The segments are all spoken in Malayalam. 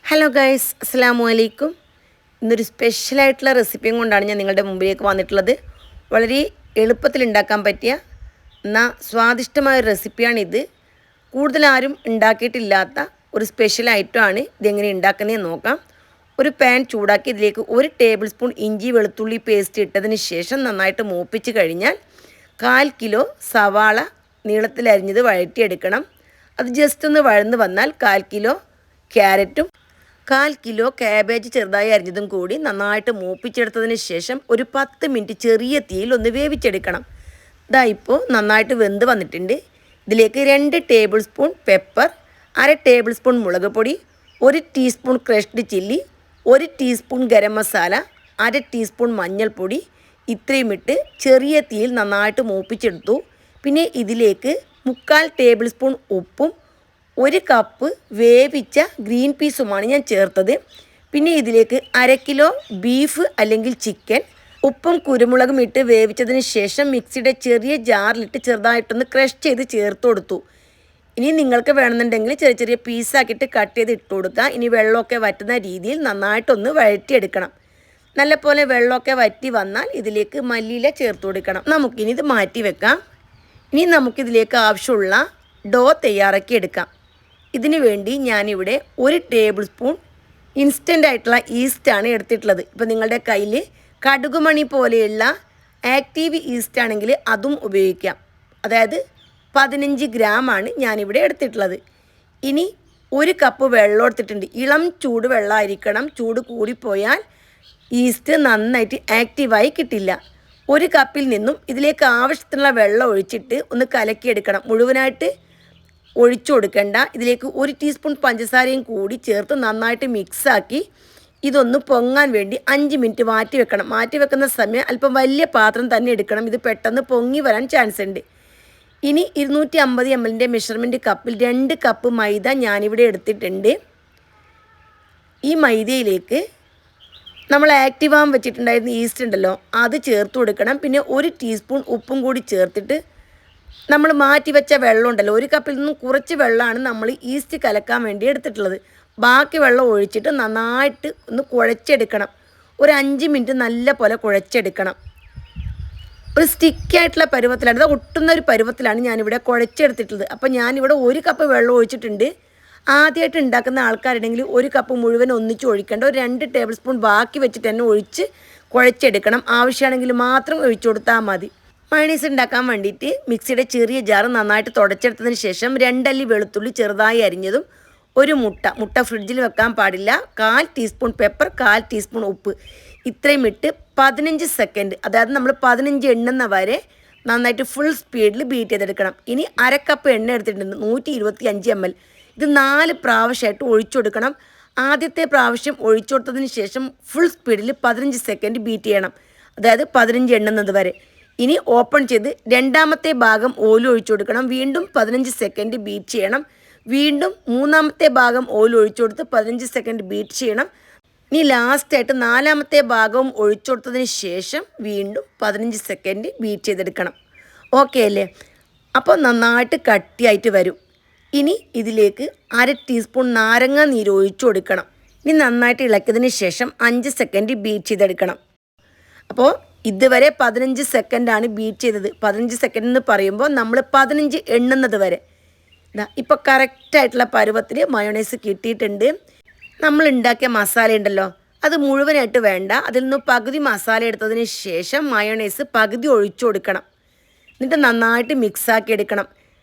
ഹലോ ഗൈസ്, അസ്സലാമു അലൈക്കും. ഇന്നൊരു സ്പെഷ്യലായിട്ടുള്ള റെസിപ്പിയും കൊണ്ടാണ് ഞാൻ നിങ്ങളുടെ മുമ്പിലേക്ക് വന്നിട്ടുള്ളത്. വളരെ എളുപ്പത്തിൽ ഉണ്ടാക്കാൻ പറ്റിയ എന്നാൽ സ്വാദിഷ്ടമായ ഒരു റെസിപ്പിയാണിത്. കൂടുതൽ ആരും ഉണ്ടാക്കിയിട്ടില്ലാത്ത ഒരു സ്പെഷ്യൽ ഐറ്റമാണ്. ഇതെങ്ങനെ ഉണ്ടാക്കുന്നതെന്ന് നോക്കാം. ഒരു പാൻ ചൂടാക്കി ഇതിലേക്ക് 1 ടേബിൾ സ്പൂൺ ഇഞ്ചി വെളുത്തുള്ളി പേസ്റ്റ് ഇട്ടതിന് ശേഷം നന്നായിട്ട് മൂപ്പിച്ച് കഴിഞ്ഞാൽ 1/4 കിലോ സവാള നീളത്തിലരിഞ്ഞത് വഴറ്റിയെടുക്കണം. അത് ജസ്റ്റ് ഒന്ന് വഴന്ന് വന്നാൽ 1/4 കിലോ ക്യാരറ്റും 1/4 കിലോ കാബേജ് ചെറുതായി അരിഞ്ഞതും കൂടി നന്നായിട്ട് മൂപ്പിച്ചെടുത്തതിന് ശേഷം ഒരു 10 മിനിറ്റ് ചെറിയ തീയിൽ ഒന്ന് വേവിച്ചെടുക്കണം. ഇതാ ഇപ്പോൾ നന്നായിട്ട് വെന്ത് വന്നിട്ടുണ്ട്. ഇതിലേക്ക് 2 table spoon pepper, 1/2 table spoon മുളക് പൊടി, 1 teaspoon crushed chilli, 1 teaspoon garam masala, 1/2 teaspoon മഞ്ഞൾപ്പൊടി ഇത്രയും ഇട്ട് ചെറിയ തീയിൽ നന്നായിട്ട് മൂപ്പിച്ചെടുത്തു. പിന്നെ ഇതിലേക്ക് 3/4 ടേബിൾ സ്പൂൺ ഉപ്പും 1 കപ്പ് വേവിച്ച ഗ്രീൻ പീസുമാണ് ഞാൻ ചേർത്തത്. പിന്നെ ഇതിലേക്ക് 1/2 കിലോ ബീഫ് അല്ലെങ്കിൽ ചിക്കൻ ഉപ്പും കുരുമുളകും ഇട്ട് വേവിച്ചതിന് ശേഷം മിക്സിയുടെ ചെറിയ ജാറിലിട്ട് ചെറുതായിട്ടൊന്ന് ക്രഷ് ചെയ്ത് ചേർത്ത് കൊടുത്തു. ഇനി നിങ്ങൾക്ക് വേണമെന്നുണ്ടെങ്കിൽ ചെറിയ ചെറിയ പീസാക്കിയിട്ട് കട്ട് ചെയ്ത് ഇട്ട് കൊടുക്കുക. ഇനി വെള്ളമൊക്കെ വറ്റുന്ന രീതിയിൽ നന്നായിട്ടൊന്ന് വഴറ്റിയെടുക്കണം. നല്ലപോലെ വെള്ളമൊക്കെ വറ്റി വന്നാൽ ഇതിലേക്ക് മല്ലിയില ചേർത്ത് കൊടുക്കണം. നമുക്കിനി ഇത് മാറ്റി വെക്കാം. ഇനി നമുക്കിതിലേക്ക് ആവശ്യമുള്ള ഡോ തയ്യാറാക്കി എടുക്കാം. ഇതിനു വേണ്ടി ഞാനിവിടെ 1 ടേബിൾ സ്പൂൺ ഇൻസ്റ്റൻ്റ് ആയിട്ടുള്ള ഈസ്റ്റാണ് എടുത്തിട്ടുള്ളത്. ഇപ്പോൾ നിങ്ങളുടെ കയ്യിൽ കടുകുമണി പോലെയുള്ള ആക്റ്റീവ് ഈസ്റ്റ് ആണെങ്കിൽ അതും ഉപയോഗിക്കാം. അതായത് 15 ഗ്രാമാണ് ഞാനിവിടെ എടുത്തിട്ടുള്ളത്. ഇനി 1 കപ്പ് വെള്ളം എടുത്തിട്ടുണ്ട്. ഇളം ചൂട് വെള്ളമായിരിക്കണം. ചൂട് കൂടിപ്പോയാൽ ഈസ്റ്റ് നന്നായിട്ട് ആക്റ്റീവായി കിട്ടില്ല. 1 കപ്പിൽ നിന്നും ഇതിലേക്ക് ആവശ്യത്തിനുള്ള വെള്ളം ഒഴിച്ചിട്ട് ഒന്ന് കലക്കിയെടുക്കണം. മുഴുവനായിട്ട് ഒഴിച്ചു കൊടുക്കേണ്ട. ഇതിലേക്ക് 1 ടീസ്പൂൺ പഞ്ചസാരയും കൂടി ചേർത്ത് നന്നായിട്ട് മിക്സാക്കി ഇതൊന്ന് പൊങ്ങാൻ വേണ്ടി 5 മിനിറ്റ് മാറ്റി വെക്കണം. മാറ്റി വെക്കുന്ന സമയം അല്പം വലിയ പാത്രം തന്നെ എടുക്കണം. ഇത് പെട്ടെന്ന് പൊങ്ങി വരാൻ ചാൻസ് ഉണ്ട്. ഇനി 250 ml മെഷർമെൻറ്റ് കപ്പിൽ 2 കപ്പ് മൈദ ഞാനിവിടെ എടുത്തിട്ടുണ്ട്. ഈ മൈദയിലേക്ക് നമ്മൾ ആക്റ്റീവാൻ വെച്ചിട്ടുണ്ടായിരുന്ന ഈസ്റ്റ് ഉണ്ടല്ലോ അത് ചേർത്ത് കൊടുക്കണം. പിന്നെ 1 ടീസ്പൂൺ ഉപ്പും കൂടി ചേർത്തിട്ട് നമ്മൾ മാറ്റി വെച്ച വെള്ളം ഉണ്ടല്ലോ, 1 കപ്പിൽ നിന്നും കുറച്ച് വെള്ളമാണ് നമ്മൾ ഈസ്റ്റ് കലക്കാൻ വേണ്ടി എടുത്തിട്ടുള്ളത്. ബാക്കി വെള്ളം ഒഴിച്ചിട്ട് നന്നായിട്ട് ഒന്ന് കുഴച്ചെടുക്കണം. ഒരു 5 മിനിറ്റ് നല്ല പോലെ കുഴച്ചെടുക്കണം. ഒരു സ്റ്റിക്കായിട്ടുള്ള പരുവത്തിലാണ്, അത് ഒട്ടുന്ന ഒരു പരുവത്തിലാണ് ഞാനിവിടെ കുഴച്ചെടുത്തിട്ടുള്ളത്. അപ്പോൾ ഞാനിവിടെ 1 കപ്പ് വെള്ളം ഒഴിച്ചിട്ടുണ്ട്. ആദ്യമായിട്ട് ഉണ്ടാക്കുന്ന ആൾക്കാരുണ്ടെങ്കിൽ 1 കപ്പ് മുഴുവൻ ഒന്നിച്ച് ഒഴിക്കേണ്ട. ഒരു 2 ടേബിൾ സ്പൂൺ ബാക്കി വെച്ചിട്ട് തന്നെ ഒഴിച്ച് കുഴച്ചെടുക്കണം. ആവശ്യമാണെങ്കിൽ മാത്രം ഒഴിച്ചു കൊടുത്താൽ മതി. മയണൈസ് ഉണ്ടാക്കാൻ വേണ്ടിയിട്ട് മിക്സിയുടെ ചെറിയ ജാർ നന്നായിട്ട് തുടച്ചെടുത്തതിന് ശേഷം 2 അല്ലി വെളുത്തുള്ളി ചെറുതായി അരിഞ്ഞതും, 1 മുട്ട ഫ്രിഡ്ജിൽ വെക്കാൻ പാടില്ല, 1/4 ടീസ്പൂൺ പെപ്പർ, 1/4 ടീസ്പൂൺ ഉപ്പ് ഇത്രയും ഇട്ട് 15 സെക്കൻഡ്, അതായത് നമ്മൾ 15 എണ്ണുന്ന വരെ നന്നായിട്ട് ഫുൾ സ്പീഡിൽ ബീറ്റ് ചെയ്തെടുക്കണം. ഇനി 1/2 കപ്പ് എണ്ണ എടുത്തിട്ടുണ്ട്, 125 ml. ഇത് 4 പ്രാവശ്യമായിട്ട് ഒഴിച്ചു കൊടുക്കണം. ആദ്യത്തെ പ്രാവശ്യം ഒഴിച്ചു കൊടുത്തതിന് ശേഷം ഫുൾ സ്പീഡിൽ 15 സെക്കൻഡ് ബീറ്റ് ചെയ്യണം, അതായത് 15 എണ്ണുന്നത് വരെ. ഇനി ഓപ്പൺ ചെയ്ത് രണ്ടാമത്തെ ഭാഗം ഓയിൽ ഒഴിച്ചു കൊടുക്കണം. വീണ്ടും 15 സെക്കൻഡ് ബീറ്റ് ചെയ്യണം. വീണ്ടും മൂന്നാമത്തെ ഭാഗം ഓയിൽ ഒഴിച്ചു കൊടുത്ത് 15 സെക്കൻഡ് ബീറ്റ് ചെയ്യണം. ഇനി ലാസ്റ്റായിട്ട് 4ാമത്തെ ഭാഗവും ഒഴിച്ചു കൊടുത്തതിന് ശേഷം വീണ്ടും 15 സെക്കൻഡ് ബീറ്റ് ചെയ്തെടുക്കണം. ഓക്കെ അല്ലേ? അപ്പോൾ നന്നായിട്ട് കട്ടിയായിട്ട് വരും. ഇനി ഇതിലേക്ക് 1/2 ടീസ്പൂൺ നാരങ്ങ നീര് ഒഴിച്ചു കൊടുക്കണം. ഇനി നന്നായിട്ട് ഇളക്കിയതിന് ശേഷം 5 സെക്കൻഡ് ബീറ്റ് ചെയ്തെടുക്കണം. അപ്പോൾ ഇതുവരെ 15 സെക്കൻഡാണ് ബീറ്റ് ചെയ്തത്. 15 സെക്കൻഡ് എന്ന് പറയുമ്പോൾ നമ്മൾ 15 എണ്ണുന്നത് വരെ. ഇപ്പോൾ കറക്റ്റായിട്ടുള്ള പരുവത്തിൽ മയോണൈസ് കിട്ടിയിട്ടുണ്ട്. നമ്മൾ ഉണ്ടാക്കിയ മസാല ഉണ്ടല്ലോ അത് മുഴുവനായിട്ട് വേണ്ട. അതിൽ നിന്ന് പകുതി മസാല എടുത്തതിന് ശേഷം മയോണൈസ് പകുതി ഒഴിച്ചു കൊടുക്കണം. എന്നിട്ട് നന്നായിട്ട് മിക്സാക്കി എടുക്കണം.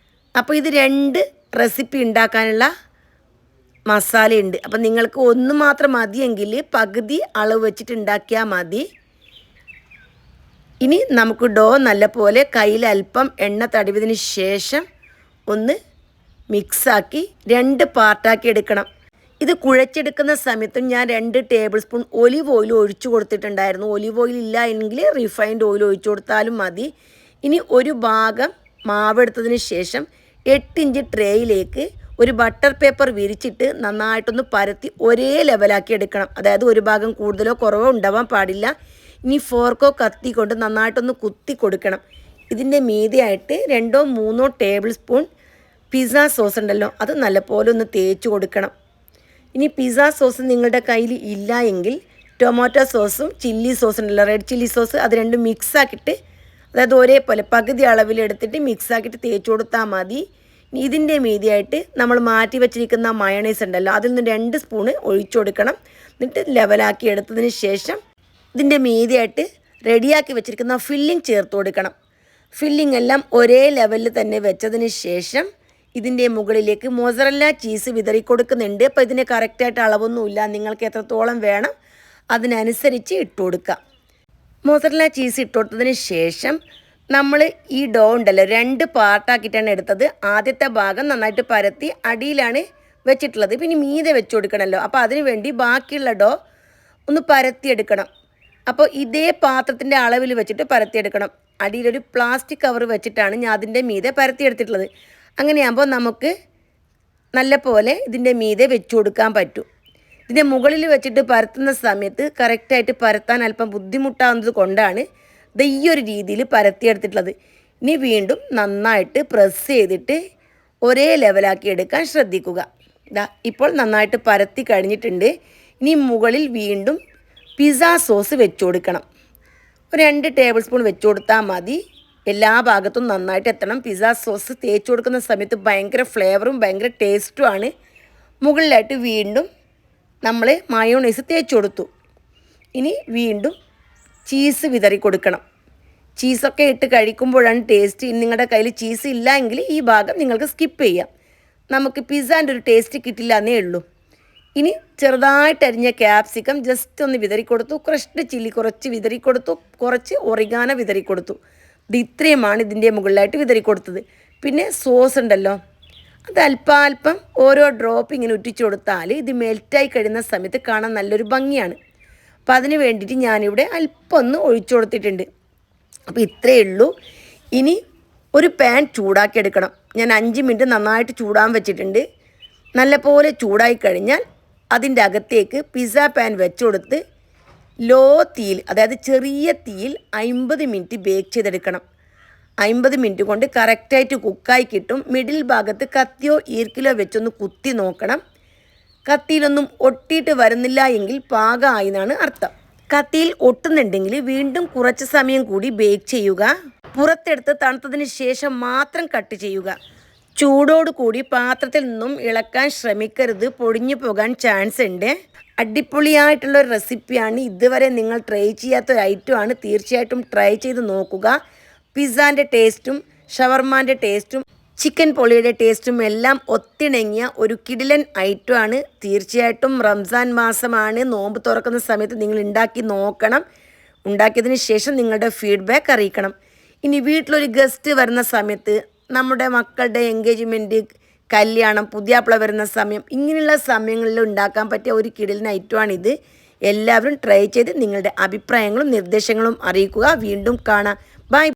അപ്പോൾ ഇത് 2 റെസിപ്പി ഉണ്ടാക്കാനുള്ള മസാലയുണ്ട്. അപ്പോൾ നിങ്ങൾക്ക് ഒന്ന് മാത്രം മതിയെങ്കിൽ പകുതി അളവ് വെച്ചിട്ട് ഉണ്ടാക്കിയാൽ മതി. ഇനി നമുക്ക് ഡോ നല്ലപോലെ കയ്യിൽ അല്പം എണ്ണ തടവിയതിന് ശേഷം ഒന്ന് മിക്സാക്കി 2 പാർട്ടാക്കി എടുക്കണം. ഇത് കുഴച്ചെടുക്കുന്ന സമയത്തും ഞാൻ 2 ടേബിൾ സ്പൂൺ ഒലിവ് ഓയിൽ ഒഴിച്ചു കൊടുത്തിട്ടുണ്ടായിരുന്നു. ഒലിവ് ഓയിൽ ഇല്ല എങ്കിൽ റിഫൈൻഡ് ഓയിൽ ഒഴിച്ചു കൊടുത്താലും മതി. ഇനി ഒരു ഭാഗം മാവ് എടുത്തതിന് ശേഷം 8 ഇഞ്ച് ട്രേയിലേക്ക് ഒരു ബട്ടർ പേപ്പർ വിരിച്ചിട്ട് നന്നായിട്ടൊന്ന് പരത്തി ഒരേ ലെവലാക്കി എടുക്കണം. അതായത് ഒരു ഭാഗം കൂടുതലോ കുറവോ ഉണ്ടാവാൻ പാടില്ല. ഇനി ഫോർക്കോ കത്തി കൊണ്ട് നന്നായിട്ടൊന്ന് കുത്തി കൊടുക്കണം. ഇതിൻ്റെ മീതെയായിട്ട് 2-3 ടേബിൾ സ്പൂൺ പിസ്സ സോസ് ഉണ്ടല്ലോ അത് നല്ലപോലെ ഒന്ന് തേച്ച് കൊടുക്കണം. ഇനി പിസ്സ സോസ് നിങ്ങളുടെ കയ്യിൽ ഇല്ല എങ്കിൽ ടൊമാറ്റോ സോസും ചില്ലി സോസും ഉണ്ടല്ലോ, റെഡ് ചില്ലി സോസ്, അത് രണ്ടും മിക്സാക്കിയിട്ട്, അതായത് ഒരേപോലെ പകുതി അളവിലെടുത്തിട്ട് മിക്സാക്കിയിട്ട് തേച്ച് കൊടുത്താൽ മതി. ഇതിൻ്റെ മീതിയായിട്ട് നമ്മൾ മാറ്റി വെച്ചിരിക്കുന്ന മയോണൈസ് ഉണ്ടല്ലോ, അതിൽ നിന്ന് 2 സ്പൂണ് ഒഴിച്ചു കൊടുക്കണം. എന്നിട്ട് ലെവലാക്കി എടുത്തതിന് ശേഷം ഇതിൻ്റെ മീതിയായിട്ട് റെഡിയാക്കി വെച്ചിരിക്കുന്ന ഫില്ലിംഗ് ചേർത്ത് കൊടുക്കണം. ഫില്ലിംഗ് എല്ലാം ഒരേ ലെവലിൽ തന്നെ വെച്ചതിന് ശേഷം ഇതിൻ്റെ മുകളിലേക്ക് മൊസറല്ല ചീസ് വിതറി കൊടുക്കുന്നുണ്ട്. അപ്പോൾ ഇതിന് കറക്റ്റായിട്ട് അളവൊന്നുമില്ല, നിങ്ങൾക്ക് എത്രത്തോളം വേണം അതിനനുസരിച്ച് ഇട്ട് കൊടുക്കുക. മൊസറല്ല ചീസ് ഇട്ട് കൊടുത്തതിന് ശേഷം നമ്മൾ ഈ ഡോ ഉണ്ടല്ലോ 2 പാർട്ടാക്കിയിട്ടാണ് എടുത്തത്. ആദ്യത്തെ ഭാഗം നന്നായിട്ട് പരത്തി അടിയിലാണ് വെച്ചിട്ടുള്ളത്, പിന്നെ മീതെ വെച്ച് കൊടുക്കണമല്ലോ. അപ്പോൾ അതിന് വേണ്ടി ബാക്കിയുള്ള ഡോ ഒന്ന് പരത്തിയെടുക്കണം. അപ്പോൾ ഇതേ പാത്രത്തിൻ്റെ അളവിൽ വെച്ചിട്ട് പരത്തിയെടുക്കണം. അടിയിലൊരു പ്ലാസ്റ്റിക് കവർ വെച്ചിട്ടാണ് ഞാൻ അതിൻ്റെ മീതെ പരത്തിയെടുത്തിട്ടുള്ളത്. അങ്ങനെയാകുമ്പോൾ നമുക്ക് നല്ല പോലെ ഇതിൻ്റെ മീതെ വെച്ച് കൊടുക്കാൻ പറ്റും. ഇതിൻ്റെ മുകളിൽ വെച്ചിട്ട് പരത്തുന്ന സമയത്ത് കറക്റ്റായിട്ട് പരത്താൻ അല്പം ബുദ്ധിമുട്ടാവുന്നത് കൊണ്ടാണ് ഈ ഒരു രീതിയിൽ പരത്തിയെടുത്തിട്ടുള്ളത്. ഇനി വീണ്ടും നന്നായിട്ട് പ്രസ് ചെയ്തിട്ട് ഒരേ ലെവലാക്കി എടുക്കാൻ ശ്രദ്ധിക്കുക. ഇപ്പോൾ നന്നായിട്ട് പരത്തി കഴിഞ്ഞിട്ടുണ്ട്. ഇനി മുകളിൽ വീണ്ടും പിസ്സ സോസ് വെച്ച് കൊടുക്കണം. ഒരു 2 ടേബിൾ സ്പൂൺ വെച്ച് കൊടുത്താൽ മതി. എല്ലാ ഭാഗത്തും നന്നായിട്ട് എത്തണം. പിസ്സ സോസ് തേച്ച് കൊടുക്കുന്ന സമയത്ത് ഭയങ്കര ഫ്ലേവറും ഭയങ്കര ടേസ്റ്റുമാണ്. മുകളിലായിട്ട് വീണ്ടും നമ്മൾ മയോണൈസ് തേച്ച് കൊടുത്തു. ഇനി വീണ്ടും ചീസ് വിതറി കൊടുക്കണം. ചീസൊക്കെ ഇട്ട് കഴിക്കുമ്പോഴാണ് ടേസ്റ്റ്. നിങ്ങളുടെ കയ്യിൽ ചീസ് ഇല്ല എങ്കിൽ ഈ ഭാഗം നിങ്ങൾക്ക് സ്കിപ്പ് ചെയ്യാം. നമുക്ക് പിസ്സാൻ്റെ ഒരു ടേസ്റ്റ് കിട്ടില്ല എന്നേ ഉള്ളൂ. ഇനി ചെറുതായിട്ട് അരിഞ്ഞ ക്യാപ്സിക്കം ജസ്റ്റ് ഒന്ന് വിതറി കൊടുത്തു. ക്രഷ്ഡ് ചില്ലി കുറച്ച് വിതറി കൊടുത്തു. കുറച്ച് ഒറിഗാനോ വിതറി കൊടുത്തു. ഇത്രയുമാണ് ഇതിൻ്റെ മുകളിലായിട്ട് വിതറി കൊടുത്തത്. പിന്നെ സോസ് ഉണ്ടല്ലോ, അത് അല്പാൽപ്പം ഓരോ ഡ്രോപ്പ് ഇങ്ങനെ ഉറ്റിച്ചു കൊടുത്താൽ ഇത് മെൽറ്റായി കഴിയുന്ന സമയത്ത് കാണാൻ നല്ലൊരു ഭംഗിയാണ്. അപ്പോൾ അതിന് വേണ്ടിയിട്ട് ഞാനിവിടെ അല്പം ഒന്ന് ഒഴിച്ചു കൊടുത്തിട്ടുണ്ട്. അപ്പോൾ ഇത്രയേ ഉള്ളൂ. ഇനി ഒരു പാൻ ചൂടാക്കി എടുക്കണം. ഞാൻ 5 മിനിറ്റ് നന്നായിട്ട് ചൂടാൻ വെച്ചിട്ടുണ്ട്. നല്ലപോലെ ചൂടായി കഴിഞ്ഞാൽ അതിൻ്റെ അകത്തേക്ക് പിസ്സ പാൻ വെച്ച് കൊടുത്ത് ലോ തീയിൽ, അതായത് ചെറിയ തീയിൽ 50 മിനിറ്റ് ബേക്ക് ചെയ്തെടുക്കണം. 50 മിനിറ്റ് കൊണ്ട് കറക്റ്റായിട്ട് കുക്കായി കിട്ടും. മിഡിൽ ഭാഗത്ത് കത്തിയോ ഈർക്കിലോ വെച്ചൊന്ന് കുത്തി നോക്കണം. കത്തിയിലൊന്നും ഒട്ടിയിട്ട് വരുന്നില്ല എങ്കിൽ പാകമായി എന്നാണ് അർത്ഥം. കത്തിയിൽ ഒട്ടുന്നുണ്ടെങ്കിൽ വീണ്ടും കുറച്ച് സമയം കൂടി ബേക്ക് ചെയ്യുക. പുറത്തെടുത്ത് തണുത്തതിന് ശേഷം മാത്രം കട്ട് ചെയ്യുക. ചൂടോടുകൂടി പാത്രത്തിൽ നിന്നും ഇളക്കാൻ ശ്രമിക്കരുത്, പൊടിഞ്ഞു പോകാൻ ചാൻസ് ഉണ്ട്. അടിപൊളിയായിട്ടുള്ളൊരു റെസിപ്പിയാണ്. ഇതുവരെ നിങ്ങൾ ട്രൈ ചെയ്യാത്ത ഒരു ഐറ്റമാണ്. തീർച്ചയായിട്ടും ട്രൈ ചെയ്ത് നോക്കുക. പിസ്സാൻ്റെ ടേസ്റ്റും ഷവർമാൻ്റെ ടേസ്റ്റും ചിക്കൻ പൊളിയുടെ ടേസ്റ്റും എല്ലാം ഒത്തിണങ്ങിയ ഒരു കിടിലൻ ഐറ്റമാണ്. തീർച്ചയായിട്ടും റംസാൻ മാസമാണ്, നോമ്പ് തുറക്കുന്ന സമയത്ത് നിങ്ങൾ ഉണ്ടാക്കി നോക്കണം. ഉണ്ടാക്കിയതിന് ശേഷം നിങ്ങളുടെ ഫീഡ്ബാക്ക് അറിയിക്കണം. ഇനി വീട്ടിലൊരു ഗസ്റ്റ് വരുന്ന സമയത്ത്, നമ്മുടെ മക്കളുടെ എൻഗേജ്മെൻറ്റ്, കല്യാണം, പുതിയാപ്പിള വരുന്ന സമയം, ഇങ്ങനെയുള്ള സമയങ്ങളിൽ ഉണ്ടാക്കാൻ പറ്റിയ ഒരു കിടിലൻ ഐറ്റമാണിത്. എല്ലാവരും ട്രൈ ചെയ്ത് നിങ്ങളുടെ അഭിപ്രായങ്ങളും നിർദ്ദേശങ്ങളും അറിയിക്കുക. വീണ്ടും കാണാം. ബൈ.